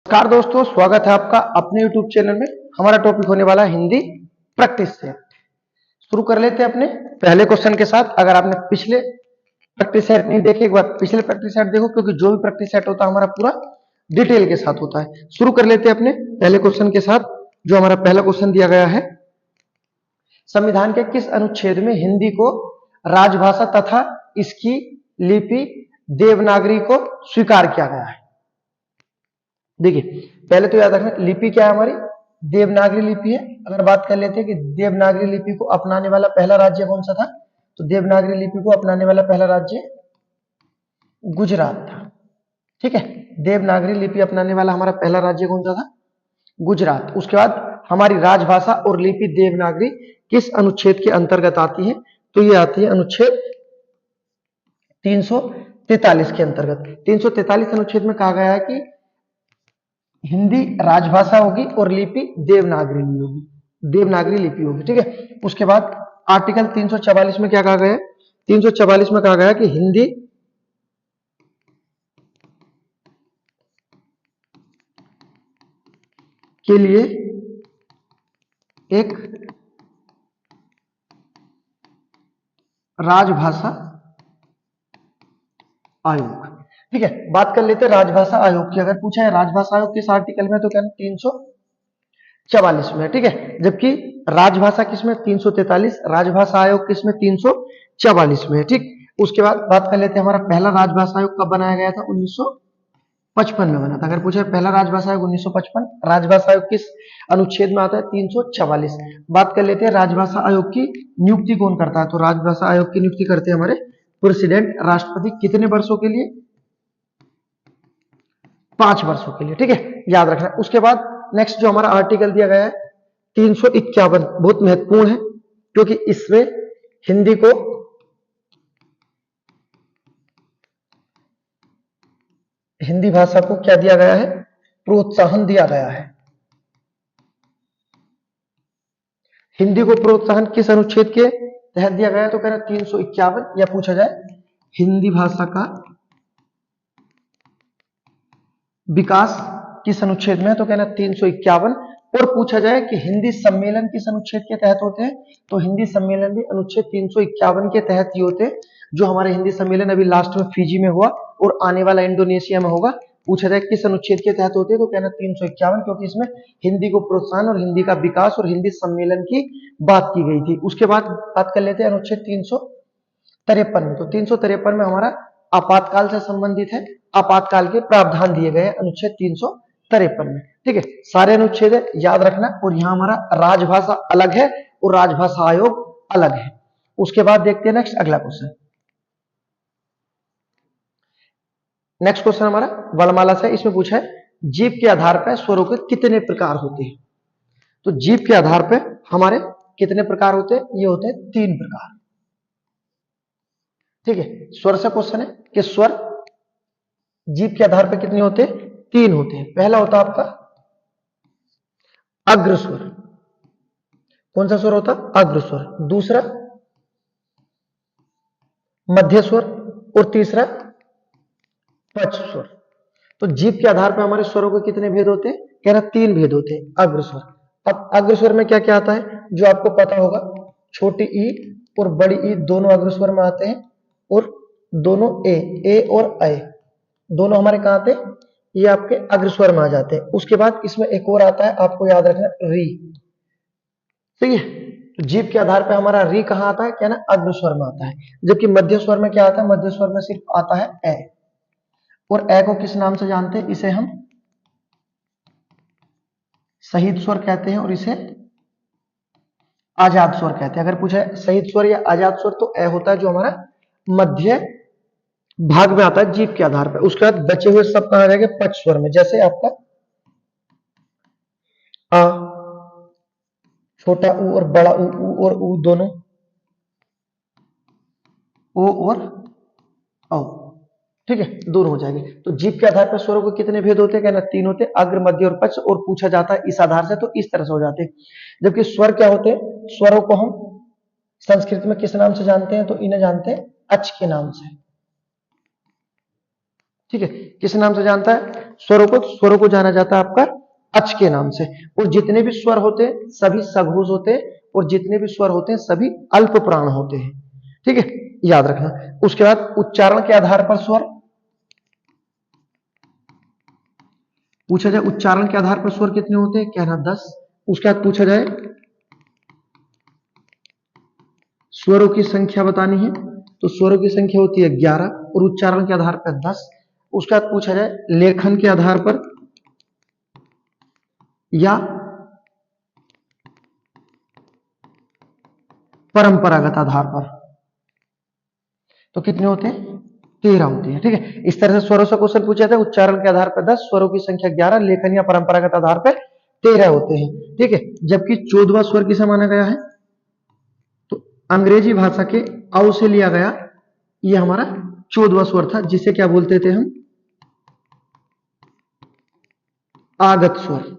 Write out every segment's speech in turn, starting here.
नमस्कार दोस्तों, स्वागत है आपका अपने YouTube चैनल में। हमारा टॉपिक होने वाला है हिंदी प्रैक्टिस सेट। शुरू कर लेते हैं अपने पहले क्वेश्चन के साथ। अगर आपने पिछले प्रैक्टिस सेट नहीं देखे, एक बार पिछले प्रैक्टिस सेट देखो, क्योंकि जो भी प्रैक्टिस सेट होता है हमारा पूरा डिटेल के साथ होता है। शुरू कर लेते हैं अपने पहले क्वेश्चन के साथ। जो हमारा पहला क्वेश्चन दिया गया है, संविधान के किस अनुच्छेद में हिंदी को राजभाषा तथा इसकी लिपि देवनागरी को स्वीकार किया गया है? देखिए, पहले तो याद रखना लिपि क्या है, हमारी देवनागरी लिपि है। अगर बात कर लेते हैं कि देवनागरी लिपि को अपनाने वाला पहला राज्य कौन सा था, तो देवनागरी लिपि को अपनाने वाला पहला राज्य गुजरात था। ठीक है, देवनागरी लिपि अपनाने वाला हमारा पहला राज्य कौन सा था? गुजरात। उसके बाद हमारी राजभाषा और लिपि देवनागरी किस अनुच्छेद के अंतर्गत आती है? तो ये आती है अनुच्छेद 343 के अंतर्गत। 343 अनुच्छेद में कहा गया है कि हिंदी राजभाषा होगी और लिपि देवनागरी होगी, देवनागरी लिपि होगी। ठीक है, उसके बाद आर्टिकल 344 में क्या कहा गया है? 344 में कहा गया है कि हिंदी के लिए एक राजभाषा आयोग। ठीक है, बात कर लेते हैं राजभाषा आयोग की। अगर पूछा है राजभाषा आयोग किस आर्टिकल में, तो क्या 344 में। ठीक है, जबकि राजभाषा किसमें? 343। राजभाषा आयोग किसमें? 344 में। ठीक, उसके बाद बात कर लेते हैं हमारा पहला राजभाषा आयोग कब बनाया गया था? 1955 में बना था। अगर पूछा है पहला राजभाषा आयोग 1955, राजभाषा आयोग किस अनुच्छेद में आता है? 344। बात कर लेते हैं राजभाषा आयोग की नियुक्ति कौन करता है, तो राजभाषा आयोग की नियुक्ति करते हैं हमारे प्रेसिडेंट, राष्ट्रपति। कितने वर्षों के लिए? 5 वर्षों के लिए। ठीक है, याद रखना। उसके बाद नेक्स्ट जो हमारा आर्टिकल दिया गया है 351, बहुत महत्वपूर्ण है, क्योंकि इसमें हिंदी को हिंदी भाषा को क्या दिया गया है? प्रोत्साहन दिया गया है। हिंदी को प्रोत्साहन किस अनुच्छेद के तहत दिया गया है? तो कह रहे 351। या पूछा जाए हिंदी भाषा का विकास किस अनुच्छेद में है, तो कहना 351। और पूछा जाए कि हिंदी सम्मेलन किस अनुच्छेद के तहत होते हैं, तो हिंदी सम्मेलन भी अनुच्छेद 351 के तहत ही होते हैं। जो हमारे हिंदी सम्मेलन अभी लास्ट में फिजी में हुआ और आने वाला इंडोनेशिया में होगा, पूछा जाए किस अनुच्छेद के तहत होते हैं, तो कहना 351, क्योंकि इसमें हिंदी को प्रोत्साहन और हिंदी का विकास और हिंदी सम्मेलन की बात की गई थी। उसके बाद बात कर लेते हैं अनुच्छेद 353 में। तो 353 में हमारा आपातकाल से संबंधित है, आपातकाल के प्रावधान दिए गए हैं अनुच्छेद 353 में। ठीक है, सारे अनुच्छेद है, याद रखना। और यहां हमारा राजभाषा अलग है और राजभाषा आयोग अलग है। उसके बाद देखते हैं नेक्स्ट अगला क्वेश्चन। नेक्स्ट क्वेश्चन हमारा वर्णमाला से, इसमें पूछा है जीव के आधार पर स्वरों के कितने प्रकार होते हैं? तो जीव के आधार पर हमारे कितने प्रकार होते हैं? ये होते हैं 3 प्रकार। ठीक है, स्वर से क्वेश्चन है कि स्वर जीव के आधार पर कितने होते हैं? 3 होते हैं। पहला होता है आपका अग्रस्वर। कौन सा स्वर होता? अग्रस्वर। दूसरा मध्य स्वर और तीसरा पक्ष स्वर। तो जीव के आधार पर हमारे स्वरों के कितने भेद होते हैं? कह रहा 3 भेद होते हैं अग्रस्वर। अब अग्रस्वर में क्या क्या आता है जो आपको पता होगा? छोटी ई और बड़ी ई दोनों अग्रस्वर में आते हैं, और दोनों ए और ऐ दोनों हमारे कहां आते हैं? ये आपके अग्रस्वर में आ जाते हैं। उसके बाद इसमें एक और आता है, आपको याद रखना, री। सही है, तो जीव के आधार पर हमारा री कहां आता है? क्या ना, अग्रस्वर में आता है। जबकि मध्य स्वर में क्या आता है? मध्य स्वर में सिर्फ आता है ए। और ए को किस नाम से जानते हैं? इसे हम शहीद स्वर कहते हैं और इसे आजाद स्वर कहते हैं। अगर पूछे शहीद स्वर या आजाद स्वर, तो ए होता है जो हमारा मध्य भाग में आता है जीव के आधार पर। उसके बाद बचे हुए सब कहां जाएंगे? पक्ष स्वर में। जैसे आपका आ, छोटा ऊ और बड़ा ऊ और ऊ दोनों, ओ और औ। ठीक है, दोनों हो जाएंगे। तो जीव के आधार पर स्वरों को कितने भेद होते हैं? कहना 3 होते हैं, अग्र मध्य और पक्ष। और पूछा जाता है इस आधार से, तो इस तरह से हो जाते हैं। जबकि स्वर क्या होते हैं? स्वरों को हम संस्कृत में किस नाम से जानते हैं? तो इन्हें जानते हैं अच के नाम से। ठीक है, किस नाम से जानता है? स्वरों को जाना जाता है आपका अच के नाम से। और जितने भी स्वर होते हैं सभी सघोष होते हैं, और जितने भी स्वर होते हैं सभी अल्प प्राण होते हैं। ठीक है, याद रखना। उसके बाद उच्चारण के आधार पर स्वर पूछा जाए, उच्चारण के आधार पर स्वर कितने होते हैं? कहना 10। उसके बाद पूछा जाए स्वरों की संख्या बतानी है, तो स्वरों की संख्या होती है 11 और उच्चारण के आधार पर 10। उसके बाद पूछा जाए लेखन के आधार पर या परंपरागत आधार पर, तो कितने होते हैं? 13 होते हैं। ठीक है, इस तरह से स्वरों से क्वेश्चन पूछा जाता है। उच्चारण के आधार पर 10, स्वरों की संख्या 11, लेखन या परंपरागत आधार पर 13 होते हैं। ठीक है, जबकि 14वां स्वर किसे माना गया है? तो अंग्रेजी भाषा के औ से लिया गया यह हमारा 14वां स्वर था, जिसे क्या बोलते थे हम? आगत स्वर।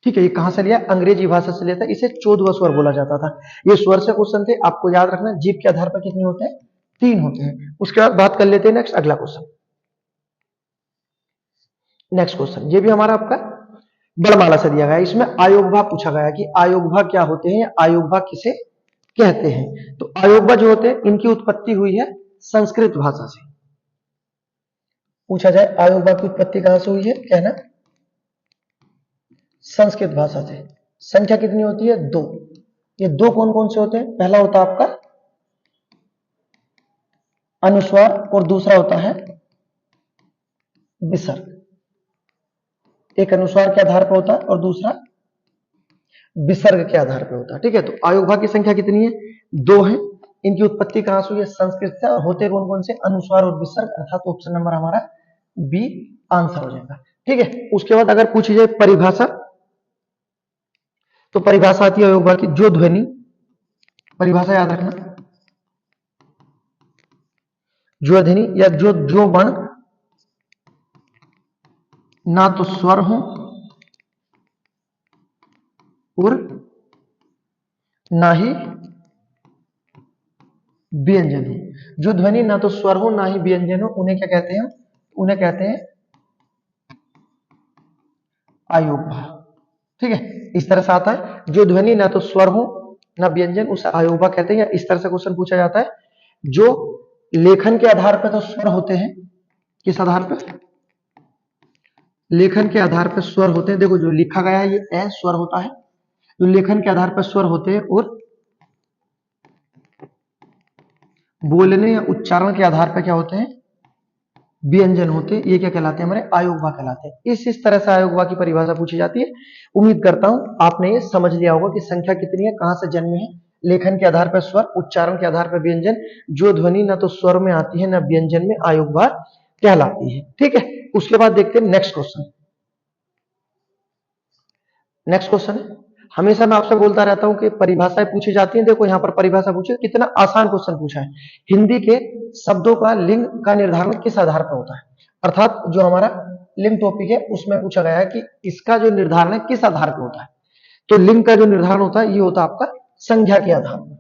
ठीक है, ये कहां से लिया? अंग्रेजी भाषा से लिया था, इसे 14वां स्वर बोला जाता था। ये स्वर से क्वेश्चन थे, आपको याद रखना। जीभ के आधार पर कितने होते हैं? 3 होते हैं। उसके बाद बात कर लेते हैं नेक्स्ट, अगला क्वेश्चन। नेक्स्ट क्वेश्चन ये भी हमारा आपका बड़माला से दिया गया है। इसमें आयोगभाव पूछा गया कि आयोगभाव क्या होते हैं, आयोगभाव किसे कहते हैं? तो आयोगभाव जो होते हैं इनकी उत्पत्ति हुई है संस्कृत भाषा से। पूछा जाए आयोगभाव की उत्पत्ति कहां से हुई है? कहना संस्कृत भाषा से। संख्या कितनी होती है? 2। ये 2 कौन कौन से होते हैं? पहला होता है आपका अनुस्वार और दूसरा होता है विसर्ग। एक अनुस्वार के आधार पर होता है और दूसरा विसर्ग के आधार पर होता है। ठीक है, तो आयोगभाव की संख्या कितनी है? 2 है। इनकी उत्पत्ति कहां से हुई है? संस्कृत से। और होते कौन कौन से? अनुस्वार और विसर्ग, अर्थात ऑप्शन नंबर हमारा बी आंसर हो जाएगा। ठीक है, उसके बाद अगर पूछी जाए परिभाषा, तो परिभाषा आती है आयोगभाव की जो ध्वनि, परिभाषा याद रखना, जो ध्वनि या जो वर्ण ना तो स्वर हो और ना ही व्यंजन हो। जो ध्वनि ना तो स्वर हो ना ही व्यंजन हो, उन्हें क्या कहते हैं? उन्हें कहते हैं आयोगभाव। ठीक है, इस तरह से आता है। जो ध्वनि ना तो स्वर हो ना व्यंजन, उसे आयोगभाव कहते हैं। या इस तरह से क्वेश्चन पूछा जाता है जो लेखन के आधार पर तो स्वर होते हैं, किस आधार पर? लेखन के आधार पर स्वर होते हैं। देखो जो लिखा गया है ये ए स्वर होता है, जो लेखन के आधार पर स्वर होते हैं, और बोलने या उच्चारण के आधार पर क्या होते हैं? व्यंजन होते हैं। ये क्या कहलाते हैं? हमारे आयोगभाव कहलाते हैं। इस तरह से आयोगभाव की परिभाषा पूछी जाती है। उम्मीद करता हूं आपने ये समझ लिया होगा कि संख्या कितनी है, कहां से जन्म है। लेखन के आधार पर स्वर, उच्चारण के आधार पर व्यंजन, जो ध्वनि ना तो स्वर में आती है ना व्यंजन में, आयोगभाव कहलाती है। ठीक है, उसके बाद देखते हैं नेक्स्ट क्वेश्चन। नेक्स्ट क्वेश्चन है, हमेशा मैं आपसे बोलता रहता हूं कि परिभाषाएं पूछी जाती हैं। देखो यहां पर परिभाषा पूछी, कितना आसान क्वेश्चन पूछा है। हिंदी के शब्दों का लिंग का निर्धारण किस आधार पर होता है? अर्थात जो हमारा लिंग टॉपिक है उसमें पूछा गया है कि इसका जो निर्धारण है किस आधार पर होता है। तो लिंग का जो निर्धारण होता है ये होता है आपका संज्ञा के आधार पर।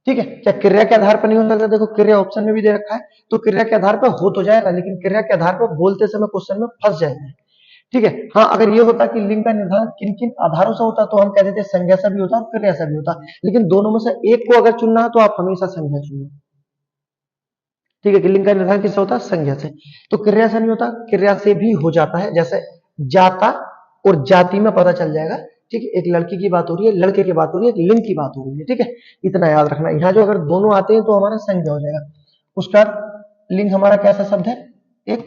ठीक है, क्या क्रिया के आधार पर नहीं हो सकता? देखो क्रिया ऑप्शन में भी दे रखा है, तो क्रिया के आधार पर हो तो जाएगा, लेकिन क्रिया के आधार पर बोलते समय क्वेश्चन में फंस जाएंगे। ठीक है, हाँ अगर ये होता कि लिंग का निर्धारण किन किन आधारों से होता, तो हम कहते थे संज्ञा से भी होता और क्रिया से भी होता। लेकिन दोनों में से एक को अगर चुनना है तो आप हमेशा संज्ञा चुनो। ठीक है, कि लिंग का निर्धारण किससे होता है? संज्ञा से। तो क्रिया से नहीं होता, क्रिया से भी हो जाता है। जैसे जाता और जाति में पता चल जाएगा। ठीक है, एक लड़की की बात हो रही है, लड़के की बात हो रही है, एक लिंग की बात हो रही है। ठीक है, इतना याद रखना। यहाँ जो अगर दोनों आते हैं तो हमारा संज्ञा हो जाएगा। उसका लिंग हमारा कैसा शब्द है? एक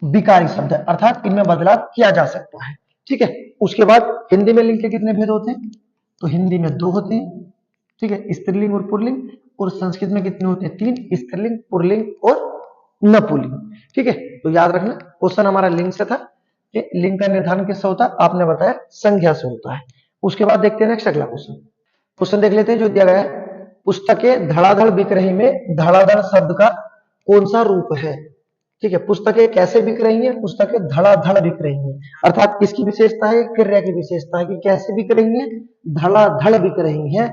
विकारी शब्द है, अर्थात इनमें बदलाव किया जा सकता है। ठीक है, उसके बाद हिंदी में लिंग के कितने भेद होते हैं? तो हिंदी में 2 होते हैं। ठीक है, स्त्रीलिंग और पुल्लिंग। और संस्कृत में कितने होते हैं? 3, स्त्रीलिंग, पुल्लिंग और नपुंसक। ठीक है, तो याद रखना क्वेश्चन हमारा लिंग से था कि लिंग का निर्धारण किससे होता है? आपने बताया संज्ञा से होता है। उसके बाद देखते हैं नेक्स्ट अगला क्वेश्चन। क्वेश्चन देख लेते हैं जो दिया गया है, पुस्तकें धड़ाधड़ बिक रही में धड़ाधड़ शब्द का कौन सा रूप है? ठीक है, पुस्तकें कैसे बिक रही हैं? पुस्तकें धड़ाधड़ बिक रही हैं। अर्थात किसकी विशेषता है? क्रिया की विशेषता है कि कैसे बिक रही हैं? धड़ाधड़ बिक रही हैं।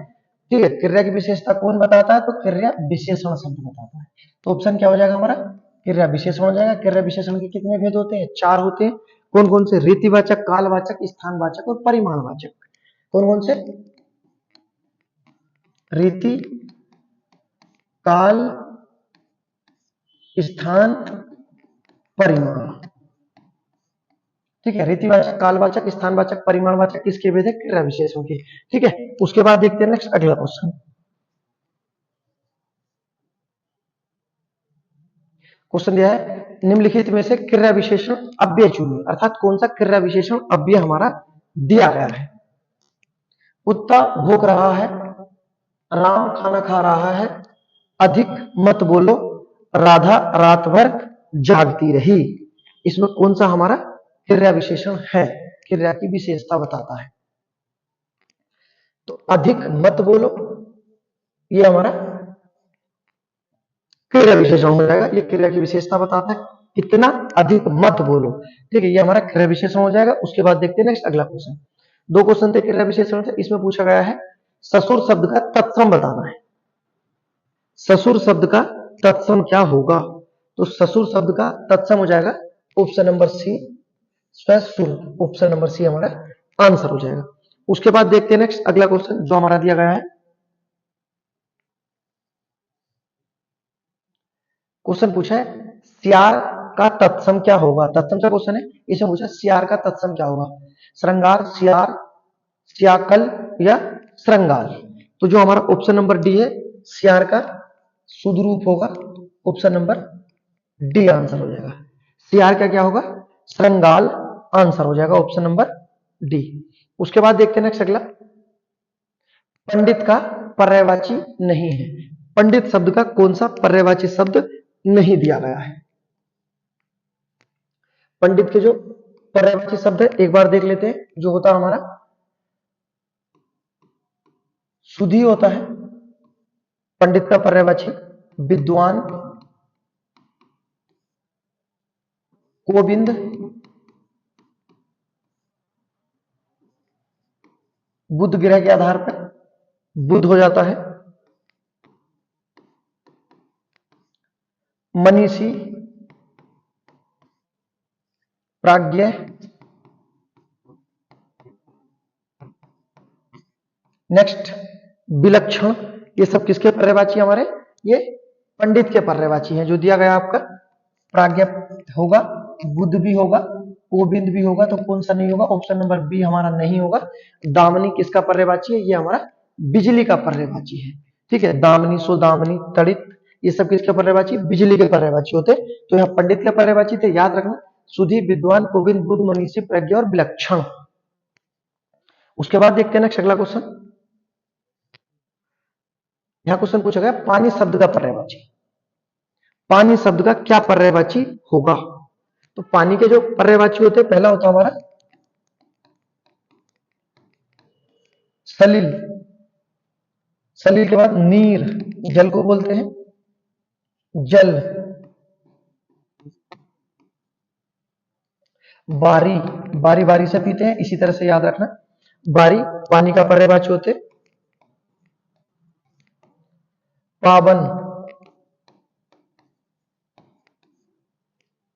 ठीक है, क्रिया की विशेषता कौन बताता है? तो क्रिया विशेषण शब्द बताता है। तो ऑप्शन क्या हो जाएगा हमारा? क्रिया विशेषण हो जाएगा। क्रिया विशेषण के कितने भेद होते हैं? 4 होते हैं। कौन कौन से? रीतिवाचक, कालवाचक, स्थानवाचक और परिमाणवाचक। कौन कौन से? रीति, काल, स्थान, परिमाण। ठीक है, रीतिवाचक, कालवाचक, स्थानवाचक, परिमाणवाचक किसके भेद है? क्रिया विशेषण के। ठीक है, उसके बाद देखते हैं नेक्स्ट अगला क्वेश्चन। क्वेश्चन दिया है निम्नलिखित में से क्रिया विशेषण अव्यय चुनिए, अर्थात कौन सा क्रिया विशेषण अव्यय हमारा दिया गया है? कुत्ता भौंक रहा है, राम खाना खा रहा है, अधिक मत बोलो, राधा रात भर जागती रही। इसमें कौन सा हमारा क्रिया विशेषण है? क्रिया की विशेषता बताता है। तो अधिक मत बोलो ये हमारा क्रिया विशेषण हो जाएगा। ये क्रिया की विशेषता बताता है, इतना अधिक मत बोलो। ठीक है, ये हमारा क्रिया विशेषण हो जाएगा। उसके बाद देखते हैं नेक्स्ट अगला क्वेश्चन। 2 क्वेश्चन थे क्रिया विशेषण से। इसमें पूछा गया है ससुर शब्द का तत्सम बताना है। ससुर शब्द का तत्सम क्या होगा? तो ससुर शब्द का तत्सम हो जाएगा ऑप्शन नंबर सी, ससुर। ऑप्शन नंबर सी हमारा आंसर हो जाएगा। उसके बाद देखते हैं नेक्स्ट अगला क्वेश्चन जो हमारा दिया गया है। क्वेश्चन पूछा है सियार का तत्सम क्या होगा? तत्सम का क्वेश्चन है। इसमें पूछा सियार का तत्सम क्या होगा? श्रृंगार, सियार, सियाकल या श्रृंगार। तो जो हमारा ऑप्शन नंबर डी है सियार का शुद्ध रूप होगा। ऑप्शन नंबर डी आंसर हो जाएगा। सियार का क्या होगा? श्रृंगाल आंसर हो जाएगा ऑप्शन नंबर डी। उसके बाद देखते हैं नेक्स्ट अगला। पंडित का पर्यायवाची नहीं है। पंडित शब्द का कौन सा पर्यायवाची शब्द नहीं दिया गया है? पंडित के जो पर्यायवाची शब्द है एक बार देख लेते हैं। जो होता है हमारा सुधी होता है पंडित का पर्यायवाची, विद्वान, गोविंद, बुध ग्रह के आधार पर बुध हो जाता है, मनीषी, प्राज्ञ, नेक्स्ट विलक्षण। ये सब किसके पर्यायवाची हमारे? ये पंडित के पर्यायवाची हैं। जो दिया गया आपका प्राज्ञ होगा, बुध भी होगा, गोविंद भी होगा। तो कौन सा नहीं होगा? ऑप्शन नंबर बी हमारा नहीं होगा। दामिनी किसका पर्यायवाची है? ये हमारा बिजली का पर्यायवाची है। ठीक है, दामिनी, सुदामिनी, तड़ित, ये सब किसके पर्यायवाची? बिजली के पर्यायवाची होते। तो यहाँ पंडित के पर्यायवाची थे, याद रखना, सुधी, विद्वान, गोविंद, बुध, मनीषी, प्रज्ञ और विलक्षण। उसके बाद देखते हैं नेक्स्ट अगला क्वेश्चन। यहां क्वेश्चन पूछा गया पानी शब्द का पर्यायवाची। पानी शब्द का क्या पर्यायवाची होगा? तो पानी के जो पर्यायवाची होते हैं, पहला होता हमारा सलिल, सलिल के बाद नीर, जल को बोलते हैं जल, बारी, बारी बारी से पीते हैं, इसी तरह से याद रखना, बारी पानी का पर्यायवाची होते। पावन,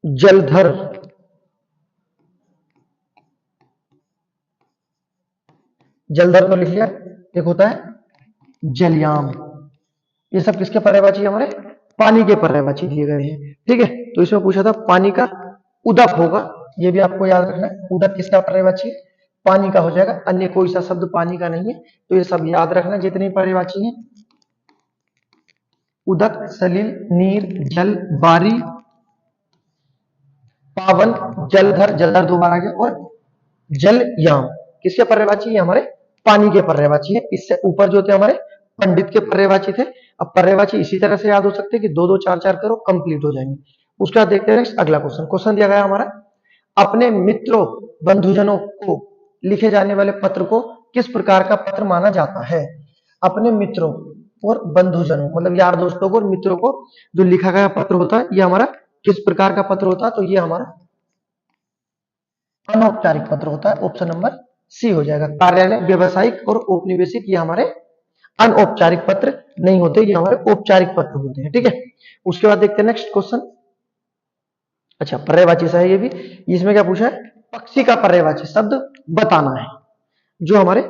जलधर, जलधर तो लिख लिया। एक होता है जलयाम। ये सब किसके पर्यायवाची? हमारे पानी के पर्यायवाची दिए गए हैं। ठीक है, तो इसमें पूछा था पानी का उदक होगा, ये भी आपको याद रखना है। उदक किसका पर्यायवाची है? पानी का हो जाएगा। अन्य कोई सा शब्द पानी का नहीं है। तो ये सब याद रखना जितने पर्यायवाची हैं। उदक, सलिल, नीर, जल, बारी, पावन, जलधर, जलधर दो बार आ गया, और जलयाम किसके पर्यायवाची है? हमारे पानी के पर्यायवाची है। इससे ऊपर जो थे हमारे पंडित के पर्यायवाची थे। अब पर्यायवाची इसी तरह से याद हो सकते हैं कि 2 2 4 4 करो, कंप्लीट हो जाएंगे। उसके बाद देखते हैं नेक्स्ट अगला क्वेश्चन। क्वेश्चन दिया गया हमारा अपने मित्रों बंधुजनों को लिखे जाने वाले पत्र को किस प्रकार का पत्र माना जाता है? अपने मित्रों और बंधुजनों मतलब यार दोस्तों को और मित्रों को जो लिखा गया पत्र होता है, ये हमारा किस प्रकार का पत्र होता है? तो ये हमारा अनौपचारिक पत्र होता है। ऑप्शन नंबर सी हो जाएगा। कार्यालय, व्यवसायिक और औपनिवेशिक ये हमारे अनौपचारिक पत्र नहीं होते, ये हमारे औपचारिक पत्र होते हैं। ठीक है, उसके बाद देखते हैं नेक्स्ट क्वेश्चन। अच्छा, पर्यायवाची सा है ये भी। इसमें क्या पूछा है, पक्षी का पर्यायवाची शब्द बताना है। जो हमारे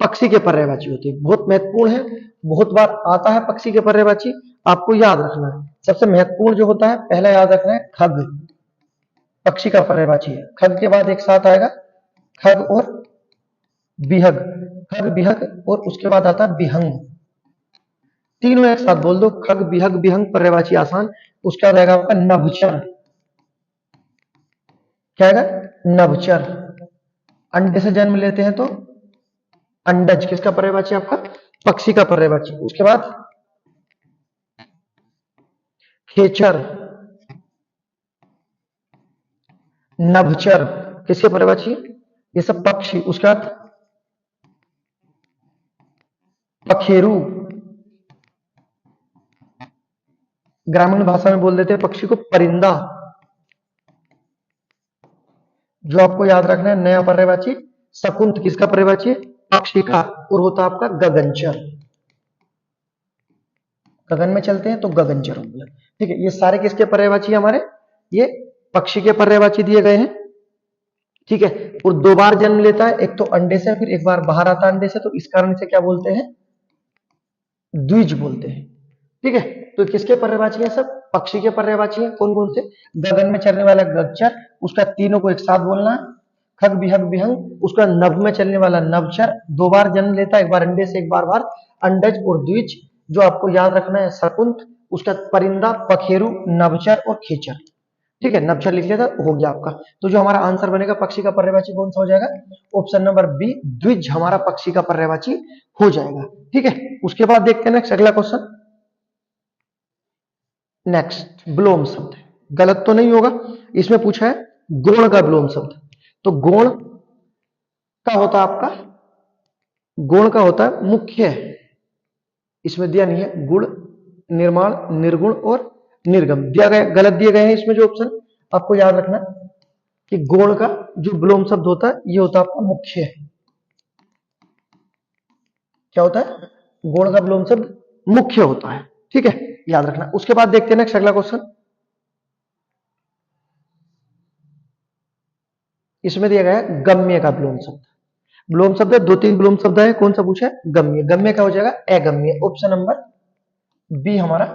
पक्षी के पर्यायवाची होते हैं, बहुत महत्वपूर्ण है, बहुत बार आता है पक्षी के पर्यायवाची, आपको याद रखना है। सबसे महत्वपूर्ण जो होता है, पहला याद रखना है खग, पक्षी का पर्यायवाची है। खग के बाद एक साथ आएगा खग और बिहग, खग बिहग, और उसके बाद आता है बिहंग। तीनों एक साथ बोल दो, खग बिहग बिहंग, पर्यायवाची आसान। उसके बाद आएगा आपका नभचर। क्या आएगा, नभचर। अंडे से जन्म लेते हैं तो अंडज, किसका पर्यायवाची, आपका पक्षी का पर्यायवाची। उसके बाद खेचर, नभचर, किसके पर्यायवाची, ये सब पक्षी। उसके बाद पखेरु, ग्रामीण भाषा में बोल देते हैं पक्षी को परिंदा। जो आपको याद रखना है नया पर्यायवाची शकुंत, किसका पर्यायवाची, पक्षी का, और होता आपका गगनचर। गगन में चलते हैं तो गगनचर हो गया। ठीक है, ये सारे किसके पर्यायवाची हमारे, ये पक्षी के पर्यायवाची दिए गए हैं। ठीक है, और दो बार जन्म लेता है, एक तो अंडे से, फिर एक बार बाहर आता है अंडे से, तो इस कारण से क्या बोलते हैं, द्विज बोलते हैं। ठीक है, तो किसके पर्यायवाची है, सब पक्षी के पर्यायवाची है। कौन कौन से, गगन में चलने वाला गगनचर, उसका तीनों को एक साथ बोलना है, खग बिहग बिहंग। उसका नभ में चलने वाला नभचर, दो बार जन्म लेता है, एक बार अंडे से एक बार बाहर, अंडज और द्विज। जो आपको याद रखना है शकुंत, उसका परिंदा, पखेरु, नभचर और खेचर। ठीक है, नभचर लिख लिया था, हो गया आपका। तो जो हमारा आंसर बनेगा पक्षी का पर्यायवाची कौन सा हो जाएगा, ऑप्शन नंबर बी, द्विज हमारा पक्षी का पर्यायवाची हो जाएगा। ठीक है, उसके बाद देखते हैं नेक्स्ट अगला क्वेश्चन। नेक्स्ट विलोम शब्द, गलत तो नहीं होगा, इसमें पूछा है गोण का विलोम शब्द। तो गोण का होता है आपका, गोण का होता है मुख्य, इसमें दिया नहीं है, गुण, निर्माण, निर्गुण और निर्गम दिया गया, गलत दिए गए हैं इसमें जो ऑप्शन। आपको याद रखना कि गोण का जो विलोम शब्द होता है, ये होता है आपका मुख्य। क्या होता है, गोण का विलोम शब्द मुख्य होता है। ठीक है, याद रखना। उसके बाद देखते हैं नेक्स्ट अगला क्वेश्चन। इसमें दिया गया है गम्य का विलोम शब्द। विलोम शब्द है, दो तीन विलोम शब्द है, कौन सा पूछा है, गम्य। गम्य क्या हो जाएगा, अगम्य, ऑप्शन नंबर बी हमारा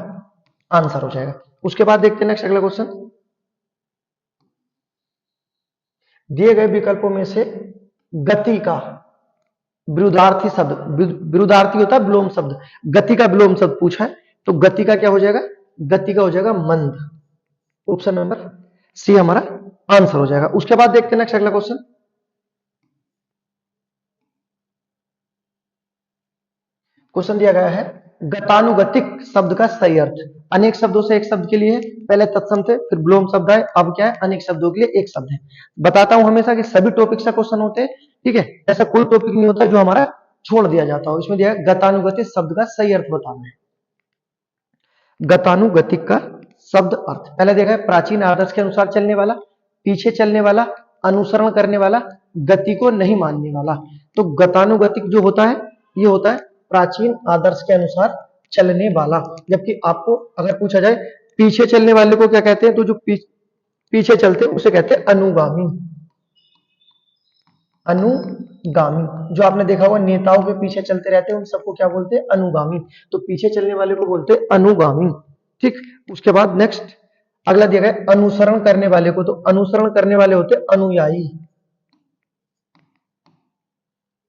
आंसर हो जाएगा। उसके बाद देखते हैं नेक्स्ट अगला क्वेश्चन। दिए गए विकल्पों में से गति का विरुद्धार्थी शब्द, विरुद्धार्थी होता है विलोम शब्द, गति का विलोम शब्द पूछा है, तो गति का क्या हो जाएगा, गति का हो जाएगा मंद, ऑप्शन नंबर सी हमारा आंसर हो जाएगा। उसके बाद देखते हैं नेक्स्ट अगला क्वेश्चन। क्वेश्चन दिया गया है गतानुगतिक शब्द का सही अर्थ। अनेक शब्दों से एक शब्द के लिए पहले तत्सम थे, फिर विलोम शब्द है, अब क्या है, अनेक शब्दों के लिए एक शब्द है। बताता हूं हमेशा कि सभी टॉपिक से क्वेश्चन होते हैं। ठीक है, ऐसा कोई टॉपिक नहीं होता जो हमारा छोड़ दिया जाता हो। इसमें दिया है गतानुगतिक शब्द का सही अर्थ बताना है। गतानुगतिक का शब्द अर्थ पहले देखा है, प्राचीन आदर्श के अनुसार चलने वाला, पीछे चलने वाला, अनुसरण करने वाला, गति को नहीं मानने वाला। तो गतानुगतिक जो होता है, ये होता है प्राचीन आदर्श के अनुसार चलने वाला। जबकि आपको अगर पूछा जाए पीछे चलने वाले को क्या कहते हैं, तो जो पीछे चलते हैं उसे कहते हैं अनुगामी। अनुगामी, जो आपने देखा होगा नेताओं के पीछे चलते रहते हैं, उन सबको क्या बोलते हैं, अनुगामी। तो पीछे चलने वाले को बोलते हैं अनुगामी। ठीक, उसके बाद नेक्स्ट अगला दिया गया अनुसरण करने वाले को, तो अनुसरण करने वाले होते हैं अनुयायी।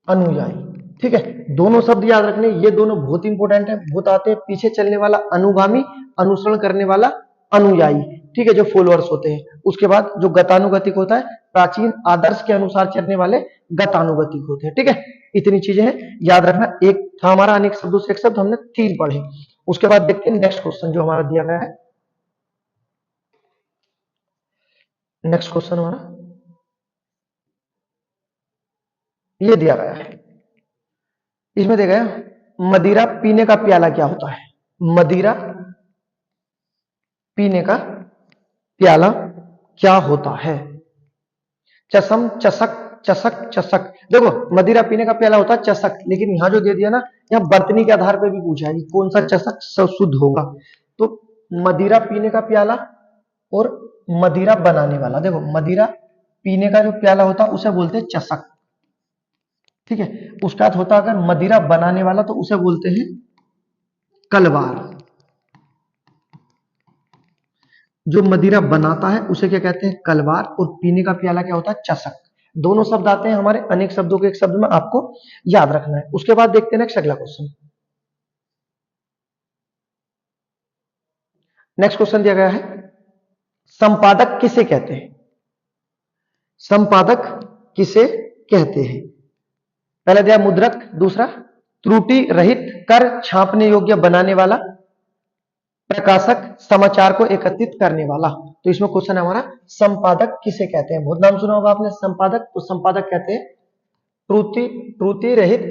अनुयायी, ठीक है, दोनों शब्द याद रखने, ये दोनों बहुत इंपॉर्टेंट है, बहुत आते हैं। पीछे चलने वाला अनुगामी, अनुसरण करने वाला अनुयायी। ठीक है, जो फॉलोअर्स होते हैं। उसके बाद जो गतानुगतिक होता है, प्राचीन आदर्श के अनुसार चलने वाले गतानुगतिक होते हैं। ठीक है, इतनी चीजें हैं याद रखना। एक था हमारा अनेक शब्दों से एक शब्द, हमने 3 पढ़े। उसके बाद देखते हैं नेक्स्ट क्वेश्चन जो हमारा दिया गया है। नेक्स्ट क्वेश्चन हमारा ये दिया गया है, इसमें दिया गया मदिरा पीने का प्याला क्या होता है। मदिरा पीने का प्याला क्या होता है। चषम, चषक, चषक, चषक। देखो मदिरा पीने का प्याला होता है चषक, लेकिन यहां जो दे दिया ना, या बर्तनी के आधार पर भी पूछा है कि कौन सा चषक शुद्ध होगा। तो मदिरा पीने का प्याला और मदिरा बनाने वाला, देखो मदिरा पीने का जो प्याला होता है उसे बोलते हैं चषक, ठीक है। उसका अर्थ होता है अगर मदिरा बनाने वाला तो उसे बोलते हैं कलवार। जो मदिरा बनाता है उसे क्या कहते हैं, कलवार। और पीने का प्याला क्या होता है, चषक। दोनों शब्द आते हैं हमारे अनेक शब्दों के एक शब्द में, आपको याद रखना है। उसके बाद देखते हैं नेक्स्ट अगला क्वेश्चन। नेक्स्ट क्वेश्चन दिया गया है, संपादक किसे कहते हैं। संपादक किसे कहते हैं। पहला दिया मुद्रक, दूसरा त्रुटि रहित कर छापने योग्य बनाने वाला, प्रकाशक समाचार को एकत्रित करने वाला। तो इसमें क्वेश्चन है हमारा, संपादक किसे कहते हैं। बहुत नाम सुना होगा आपने संपादक। तो संपादक कहते हैं त्रुटि रहित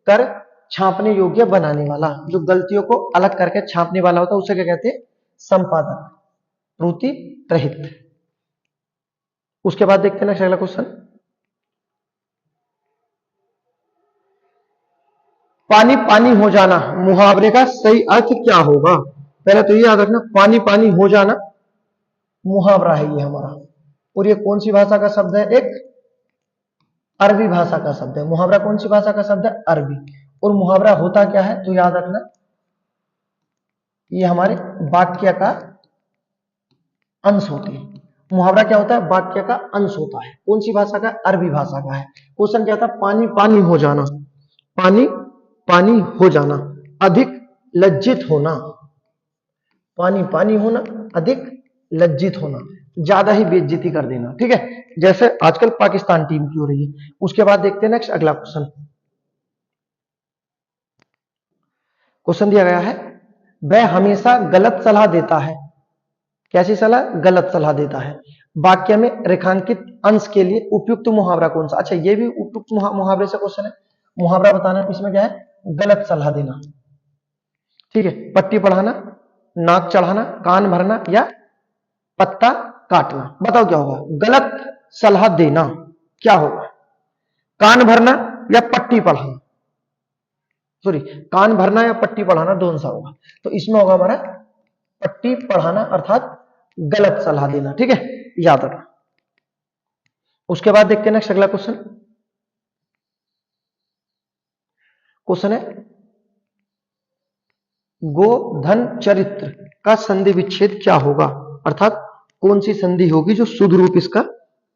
कर छापने योग्य बनाने वाला। जो गलतियों को अलग करके छापने वाला होता है उसे क्या कहते हैं, संपादक, त्रुटि रहित। उसके बाद देखते हैं नेक्स्ट अगला क्वेश्चन, पानी पानी हो जाना मुहावरे का सही अर्थ क्या होगा। पहले तो ये याद रखना, पानी पानी हो जाना मुहावरा है ये हमारा। और ये कौन सी भाषा का शब्द है, एक अरबी भाषा का शब्द है। मुहावरा कौन सी भाषा का शब्द है, अरबी। और मुहावरा होता क्या है, तो याद रखना ये हमारे वाक्य का अंश होती है। मुहावरा क्या होता है, वाक्य का अंश होता है। कौन सी भाषा का, अरबी भाषा का है। क्वेश्चन क्या था, पानी पानी हो जाना, पानी पानी हो जाना, अधिक लज्जित होना। पानी पानी होना, अधिक लज्जित होना, ज्यादा ही बेइज्जती कर देना, ठीक है। जैसे आजकल पाकिस्तान टीम की हो रही है। उसके बाद देखते हैं नेक्स्ट अगला क्वेश्चन। क्वेश्चन दिया गया है, वह हमेशा गलत सलाह देता है। कैसी सलाह, गलत सलाह देता है। वाक्य में रेखांकित अंश के लिए उपयुक्त मुहावरा कौन सा। अच्छा ये भी उपयुक्त मुहावरे से क्वेश्चन है। मुहावरा बताना, इसमें क्या है, गलत सलाह देना, ठीक है। पट्टी पढ़ाना, नाक चढ़ाना, कान भरना या पत्ता काटना। बताओ क्या होगा, गलत सलाह देना क्या होगा, कान भरना या पट्टी पढ़ाना। सॉरी, कान भरना या पट्टी पढ़ाना, दोनों सा होगा। तो इसमें होगा हमारा पट्टी पढ़ाना, अर्थात गलत सलाह देना, ठीक है, याद रखना। उसके बाद देखते हैं नेक्स्ट अगला क्वेश्चन। क्वेश्चन है, गोधन चरित्र का संधि विच्छेद क्या होगा, अर्थात कौन सी संधि होगी जो शुद्ध रूप इसका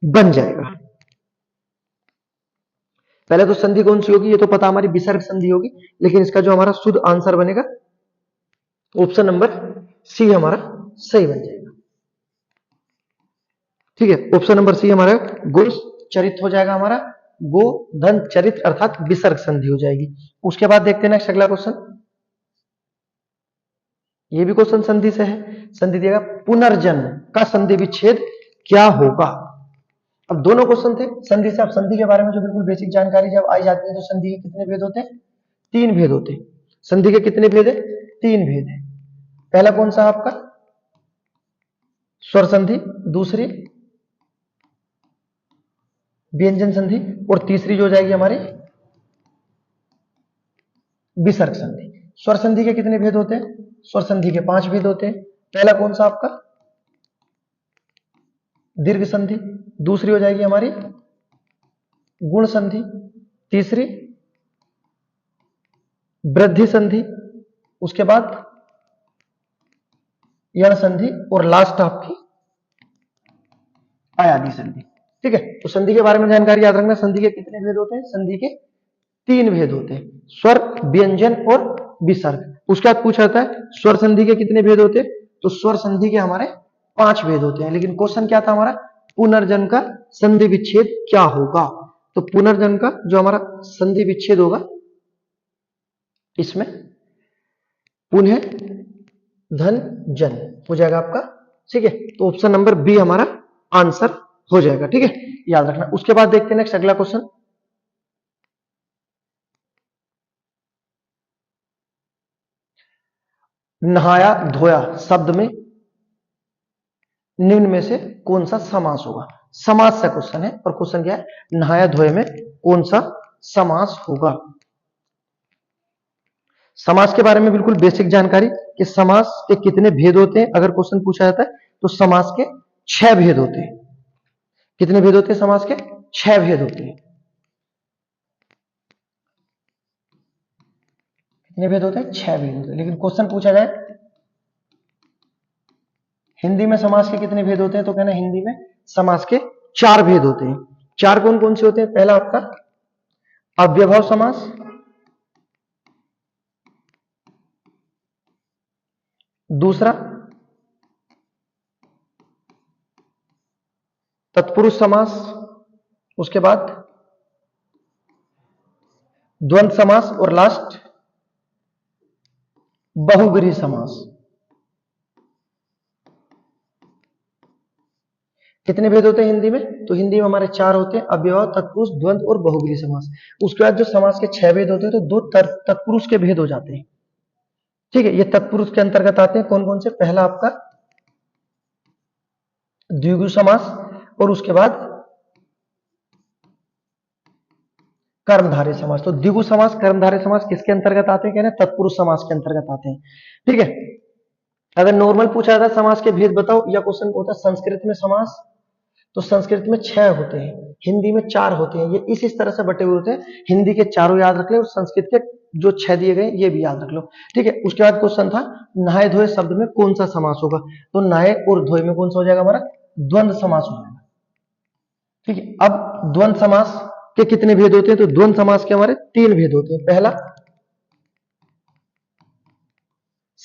बन जाएगा। पहले तो संधि कौन सी होगी, ये तो पता हमारी विसर्ग संधि होगी, लेकिन इसका जो हमारा शुद्ध आंसर बनेगा ऑप्शन नंबर सी हमारा सही बन जाएगा, ठीक है। ऑप्शन नंबर सी हमारा गुण चरित हो जाएगा हमारा, गोधन चरित अर्थात विसर्ग संधि हो जाएगी। उसके बाद देखते हैं नेक्स्ट अगला क्वेश्चन। ये भी क्वेश्चन संधि से है। संधि दिएगा, पुनर्जन्म का संधि विच्छेद क्या होगा। अब दोनों क्वेश्चन थे संधि से। अब संधि के बारे में जो बिल्कुल बेसिक जानकारी जब आई जाती है, तो संधि के कितने भेद होते हैं, तीन भेद होते हैं। संधि के कितने भेद है, तीन भेद है। पहला कौन सा आपका, स्वर संधि, दूसरी व्यंजन संधि, और तीसरी जो हो जाएगी हमारी विसर्ग संधि। स्वर संधि के कितने भेद होते हैं, स्वर संधि के 5 भेद होते हैं। पहला कौन सा आपका, दीर्घ संधि, दूसरी हो जाएगी हमारी गुण संधि, तीसरी वृद्धि संधि, उसके बाद यण संधि, और लास्ट आपकी अयादि संधि, ठीक है। तो संधि के बारे में जानकारी याद रखना। संधि के कितने भेद होते हैं, संधि के 3 भेद होते हैं, स्वर, व्यंजन और विसर्ग। उसके बाद पूछा जाता है स्वर संधि के कितने भेद होते हैं, तो स्वर संधि के हमारे 5 भेद होते हैं। लेकिन क्वेश्चन क्या था हमारा, पुनर्जन्म का संधि विच्छेद क्या होगा। तो पुनर्जन्म का जो हमारा संधि विच्छेद होगा, इसमें पुनः धन जन हो जाएगा आपका, ठीक है। तो ऑप्शन नंबर बी हमारा आंसर हो जाएगा, ठीक है, याद रखना। उसके बाद देखते हैं नेक्स्ट अगला क्वेश्चन। नहाया धोया शब्द में निम्न में से कौन सा समास होगा। समास से क्वेश्चन है, और क्वेश्चन क्या है, नहाया धोया में कौन सा समास होगा। समास के बारे में बिल्कुल बेसिक जानकारी कि समास के कितने भेद होते हैं अगर क्वेश्चन पूछा जाता है तो समास के 6 भेद होते हैं। कितने भेद होते हैं? समास के 6 भेद होते हैं। कितने भेद होते हैं? 6 भेद होते हैं। लेकिन क्वेश्चन पूछा जाए हिंदी में समास के कितने भेद होते हैं तो कहना हिंदी में समास के 4 भेद होते हैं। 4 कौन कौन से होते हैं? पहला आपका अव्ययभाव समास, दूसरा तत्पुरुष समास, उसके बाद द्वंद्व समास और लास्ट बहुब्रीहि समास। कितने भेद होते हैं हिंदी में? तो हिंदी में हमारे 4 होते हैं, अव्ययभाव, तत्पुरुष, द्वंद्व और बहुब्रीहि समास। उसके बाद जो समास के 6 भेद होते हैं तो 2 तत्पुरुष के भेद हो जाते हैं। ठीक है, ये तत्पुरुष के अंतर्गत आते हैं। कौन कौन से? पहला आपका द्विगु समास और उसके बाद कर्मधारय समास। तो द्विगु समास, कर्मधारय समास किसके अंतर्गत आते हैं? कहना तत्पुरुष समास के अंतर्गत आते हैं। ठीक है, अगर नॉर्मल पूछा जाता समास के भेद बताओ या क्वेश्चन होता संस्कृत में समास तो संस्कृत में 6 होते हैं, हिंदी में 4 होते हैं। ये इस तरह से बटे हुए होते हैं। हिंदी के 4 याद रख ले और संस्कृत के जो 6 दिए गए ये भी याद रख लो। ठीक है, उसके बाद क्वेश्चन था नहाए धोए शब्द में कौन सा समास होगा? तो नहाए और धोए में कौन सा हो जाएगा? हमारा द्वंद्व समास हो जाएगा। ठीक है, अब द्वंद्व समास के कितने भेद होते हैं? तो द्वंद्व समास के हमारे 3 भेद होते हैं। पहला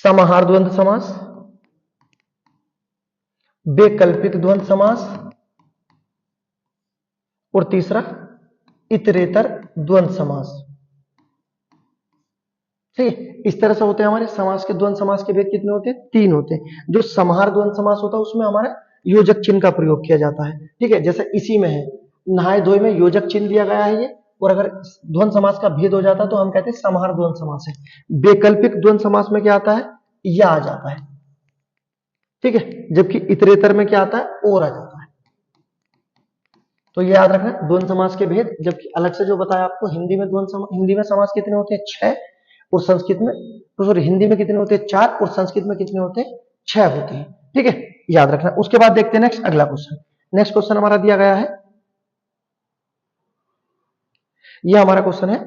समाहार द्वंद्व समास, वैकल्पिक द्वंद्व समास और तीसरा इतरेतर द्वंद्व समास। ठीक है, इस तरह से होते हैं हमारे समास के। द्वंद्व समास के भेद कितने होते हैं? 3 होते हैं। जो समाहार द्वंद्व समास होता है उसमें हमारा योजक चिन्ह का प्रयोग किया जाता है। ठीक है, जैसे इसी में है नहाए धोए में योजक चिन्ह दिया गया है ये, और अगर द्वंद्व समास का भेद हो जाता है तो हम कहते हैं समाहार द्वंद्व समास है। वैकल्पिक द्वंद्व समास में क्या आता है? या आ जाता है। ठीक है, जबकि इतरेतर में क्या आता है? और आ जाता है। तो ये याद रखना द्वंद्व समास के भेद। जबकि अलग से जो बताया आपको हिंदी में हिंदी में समास कितने होते हैं? 6 और संस्कृत में सॉरी हिंदी में कितने होते हैं? 4 और संस्कृत में कितने होते हैं? 6 होते हैं। ठीक है, याद रखना। उसके बाद देखते हैं नेक्स्ट अगला क्वेश्चन। नेक्स्ट क्वेश्चन हमारा दिया गया है, यह हमारा क्वेश्चन है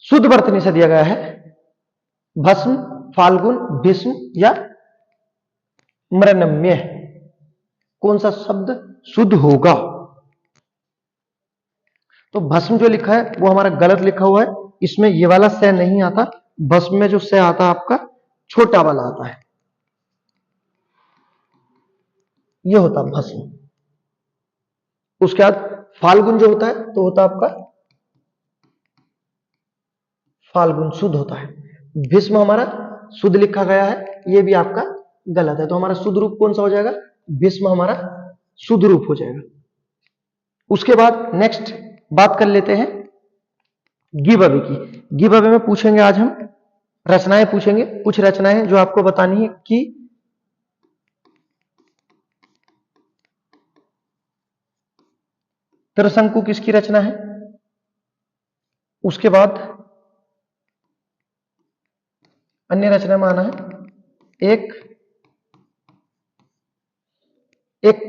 शुद्ध वर्तनी से दिया गया है भस्म, फाल्गुन, भीष्म या मृणमय, कौन सा शब्द शुद्ध होगा? तो भस्म जो लिखा है वो हमारा गलत लिखा हुआ है। इसमें ये वाला से नहीं आता। भस्म में जो से आता है आपका छोटा वाला आता है, ये होता भस्म। उसके बाद फाल्गुन जो होता है तो होता आपका फाल्गुन शुद्ध होता है। भीष्म हमारा शुद्ध लिखा गया है, ये भी आपका गलत है। तो हमारा शुद्ध रूप कौन सा हो जाएगा? भीष्म हमारा शुद्ध रूप हो जाएगा। उसके बाद नेक्स्ट बात कर लेते हैं गिव अवे की। गिव अवे में पूछेंगे आज हम रचनाएं पूछेंगे। कुछ रचनाएं हैं जो आपको बतानी है कि त्रिशंकु किसकी रचना है। उसके बाद अन्य रचना में आना है एक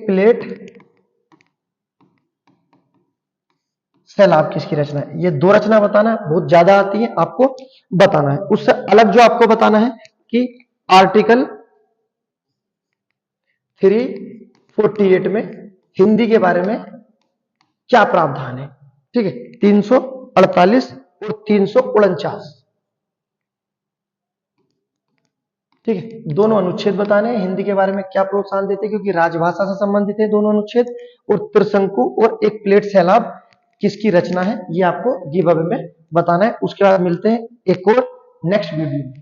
प्लेट सैलाब किसकी रचना है। ये 2 रचना बताना है, बहुत ज्यादा आती है आपको बताना है। उससे अलग जो आपको बताना है कि आर्टिकल 348 में हिंदी के बारे में क्या प्रावधान है। ठीक है, 348 और 349। ठीक है, दोनों अनुच्छेद बताने हैं हिंदी के बारे में क्या प्रोत्साहन देते हैं, क्योंकि राजभाषा से संबंधित है दोनों अनुच्छेद। और त्रिशंकु और एक प्लेट सैलाब किसकी रचना है ये आपको गिव अवे में बताना है। उसके बाद मिलते हैं एक और नेक्स्ट वीडियो में।